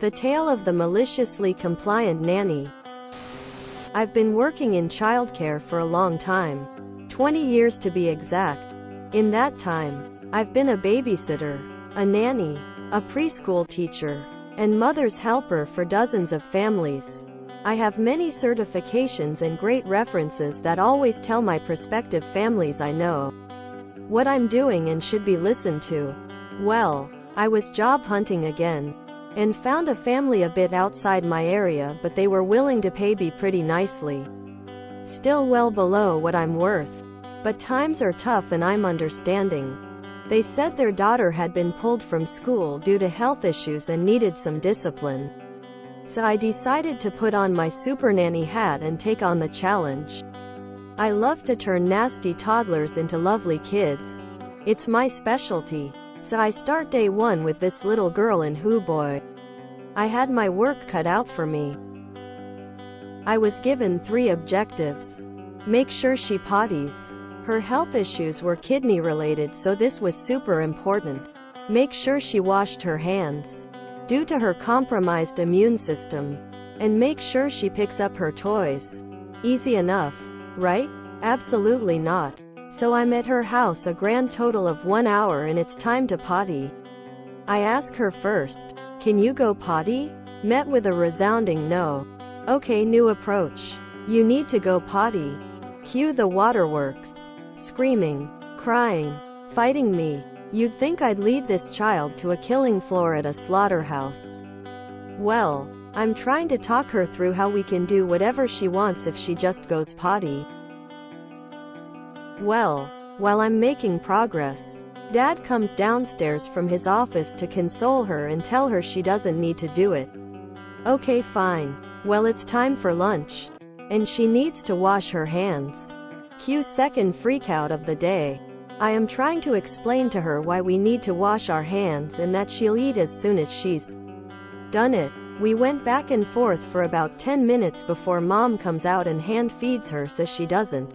The tale of the maliciously compliant nanny. I've been working in childcare for a long time. 20 years to be exact. In that time, I've been a babysitter, a nanny, a preschool teacher, and mother's helper for dozens of families. I have many certifications and great references that always tell my prospective families I know what I'm doing and should be listened to. Well, I was job hunting again, and found a family a bit outside my area, but they were willing to pay me pretty nicely. Still well below what I'm worth. But times are tough and I'm understanding. They said their daughter had been pulled from school due to health issues and needed some discipline. So I decided to put on my super nanny hat and take on the challenge. I love to turn nasty toddlers into lovely kids. It's my specialty. So I start day one with this little girl, and hoo boy, I had my work cut out for me. I was given 3 objectives. Make sure she potties. Her health issues were kidney related, so this was super important. Make sure she washed her hands, due to her compromised immune system. And make sure she picks up her toys. Easy enough, right? Absolutely not. So I'm at her house a grand total of 1 hour and it's time to potty. I ask her first, can you go potty? Met with a resounding no. Okay, new approach. You need to go potty. Cue the waterworks. Screaming, crying, fighting me. You'd think I'd lead this child to a killing floor at a slaughterhouse. Well, I'm trying to talk her through how we can do whatever she wants if she just goes potty. Well, while I'm making progress, Dad comes downstairs from his office to console her and tell her she doesn't need to do it. Okay, fine. Well, it's time for lunch. And she needs to wash her hands. Cue second freakout of the day. I am trying to explain to her why we need to wash our hands and that she'll eat as soon as she's done it. We went back and forth for about 10 minutes before Mom comes out and hand feeds her so she doesn't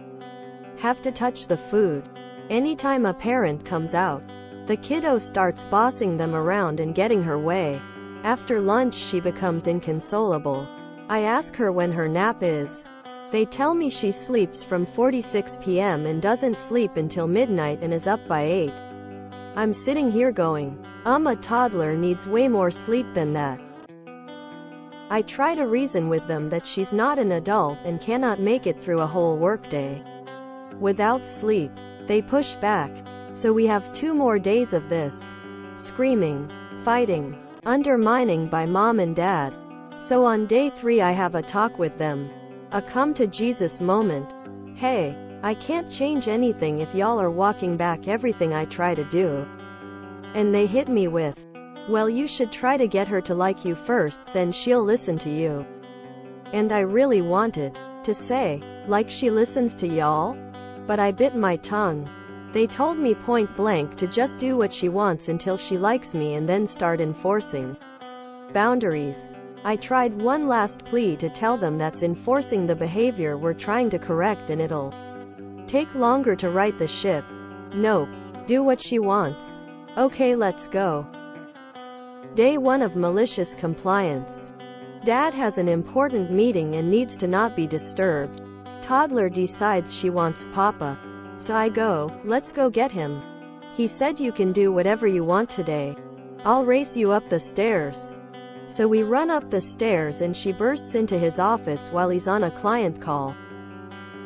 have to touch the food. Anytime a parent comes out, the kiddo starts bossing them around and getting her way. After lunch she becomes inconsolable. I ask her when her nap is. They tell me she sleeps from 4:46 p.m. and doesn't sleep until midnight and is up by 8. I'm sitting here going, a toddler needs way more sleep than that. I try to reason with them that she's not an adult and cannot make it through a whole workday without sleep. They push back. So we have 2 more days of this. Screaming, fighting, undermining by Mom and Dad. So on day 3 I have a talk with them. A come to Jesus moment. Hey, I can't change anything if y'all are walking back everything I try to do. And they hit me with, well, you should try to get her to like you first, then she'll listen to you. And I really wanted to say, like she listens to y'all? But I bit my tongue. They told me point blank to just do what she wants until she likes me and then start enforcing boundaries. I tried one last plea to tell them that's enforcing the behavior we're trying to correct and it'll take longer to right the ship. Nope. Do what she wants. Okay, let's go. Day 1 of malicious compliance. Dad has an important meeting and needs to not be disturbed. Toddler decides she wants Papa. So I go, let's go get him. He said you can do whatever you want today. I'll race you up the stairs. So we run up the stairs and she bursts into his office while he's on a client call.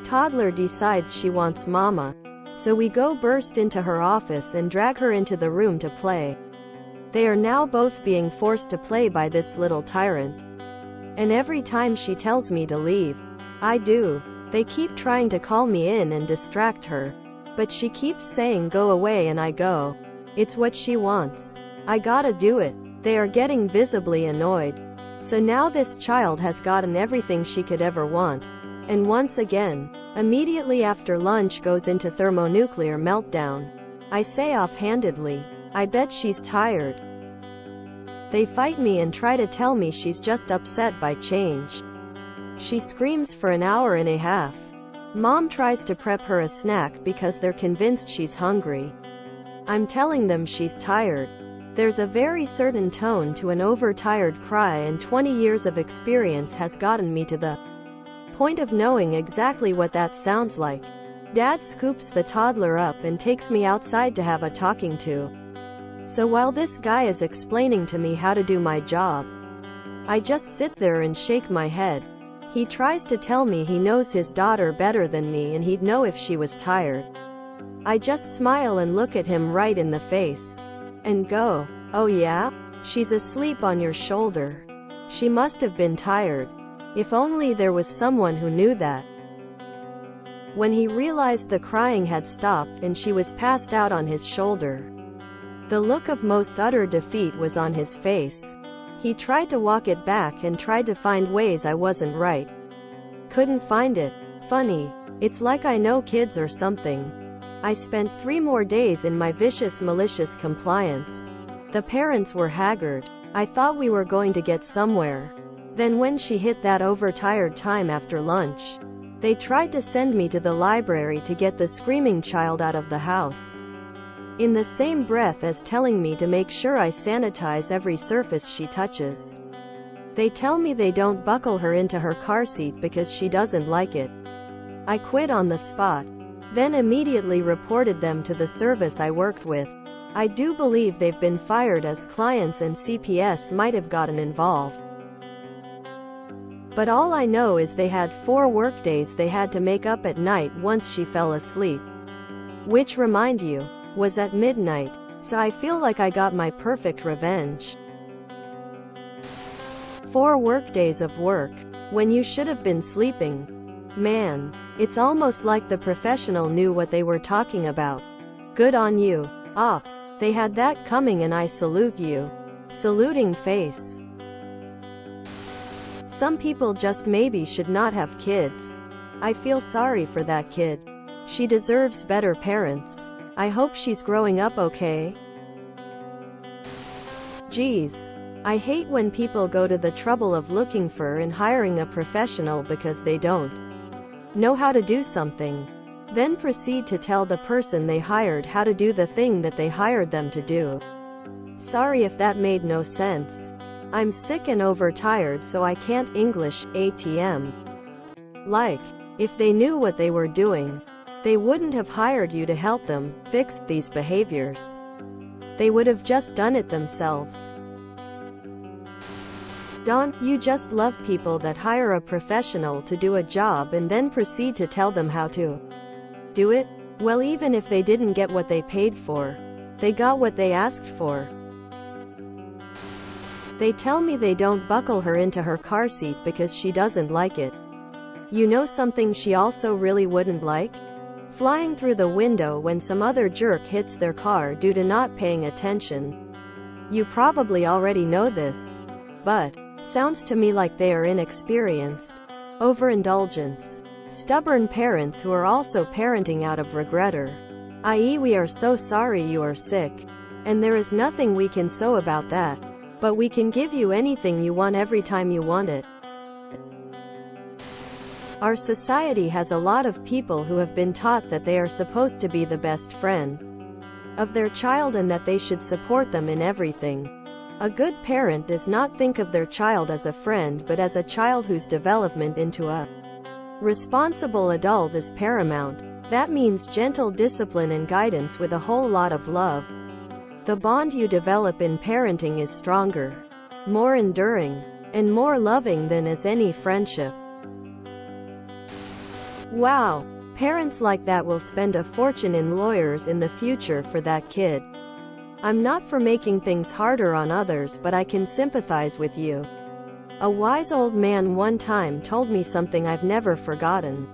Toddler decides she wants Mama. So we go burst into her office and drag her into the room to play. They are now both being forced to play by this little tyrant. And every time she tells me to leave, I do. They keep trying to call me in and distract her. But she keeps saying go away and I go. It's what she wants. I gotta do it. They are getting visibly annoyed. So now this child has gotten everything she could ever want. And once again, immediately after lunch goes into thermonuclear meltdown. I say offhandedly, I bet she's tired. They fight me and try to tell me she's just upset by change. She screams for an hour and a half. Mom tries to prep her a snack because they're convinced she's hungry. I'm telling them she's tired. There's a very certain tone to an overtired cry, and 20 years of experience has gotten me to the point of knowing exactly what that sounds like. Dad scoops the toddler up and takes me outside to have a talking to. So while this guy is explaining to me how to do my job, I just sit there and shake my head. He tries to tell me he knows his daughter better than me and he'd know if she was tired. I just smile and look at him right in the face and go, "Oh yeah? She's asleep on your shoulder. She must have been tired." If only there was someone who knew that. When he realized the crying had stopped and she was passed out on his shoulder, the look of most utter defeat was on his face. He tried to walk it back and tried to find ways I wasn't right. Couldn't find it. Funny. It's like I know kids or something. I spent 3 more days in my vicious malicious compliance. The parents were haggard. I thought we were going to get somewhere. Then when she hit that overtired time after lunch, they tried to send me to the library to get the screaming child out of the house, in the same breath as telling me to make sure I sanitize every surface she touches. They tell me they don't buckle her into her car seat because she doesn't like it. I quit on the spot, then immediately reported them to the service I worked with. I do believe they've been fired, as clients and CPS might have gotten involved. But all I know is they had 4 workdays they had to make up at night once she fell asleep. Which, remind you, was at midnight. So I feel like I got my perfect revenge. 4 workdays of work, when you should have been sleeping. Man, it's almost like the professional knew what they were talking about. Good on you, op. They had that coming and I salute you. Saluting face. Some people just maybe should not have kids. I feel sorry for that kid. She deserves better parents. I hope she's growing up okay. Geez. I hate when people go to the trouble of looking for and hiring a professional because they don't know how to do something, then proceed to tell the person they hired how to do the thing that they hired them to do. Sorry if that made no sense. I'm sick and overtired, so I can't English ATM. Like, if they knew what they were doing, they wouldn't have hired you to help them fix these behaviors. They would have just done it themselves. Don't you just love people that hire a professional to do a job and then proceed to tell them how to do it? Well, even if they didn't get what they paid for, they got what they asked for. They tell me they don't buckle her into her car seat because she doesn't like it. You know something she also really wouldn't like? Flying through the window when some other jerk hits their car due to not paying attention. You probably already know this, but sounds to me like they are inexperienced. Overindulgence. Stubborn parents who are also parenting out of regretter. I.e., we are so sorry you are sick, and there is nothing we can so about that, but we can give you anything you want every time you want it. Our society has a lot of people who have been taught that they are supposed to be the best friend of their child and that they should support them in everything. A good parent does not think of their child as a friend but as a child whose development into a responsible adult is paramount. That means gentle discipline and guidance with a whole lot of love. The bond you develop in parenting is stronger, more enduring, and more loving than is any friendship. Wow, parents like that will spend a fortune in lawyers in the future for that kid. I'm not for making things harder on others, but I can sympathize with you. A wise old man one time told me something I've never forgotten.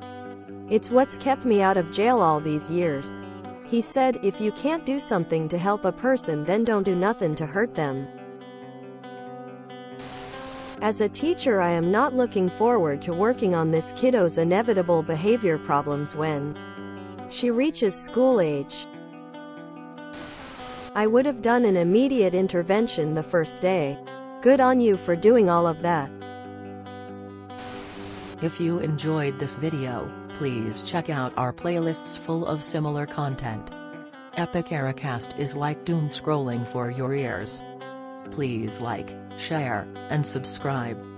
It's what's kept me out of jail all these years. He said, if you can't do something to help a person, then don't do nothing to hurt them. As a teacher, I am not looking forward to working on this kiddo's inevitable behavior problems when she reaches school age. I would have done an immediate intervention the first day. Good on you for doing all of that. If you enjoyed this video, please check out our playlists full of similar content. Epic Ericast is like doom scrolling for your ears. Please like, share, and subscribe.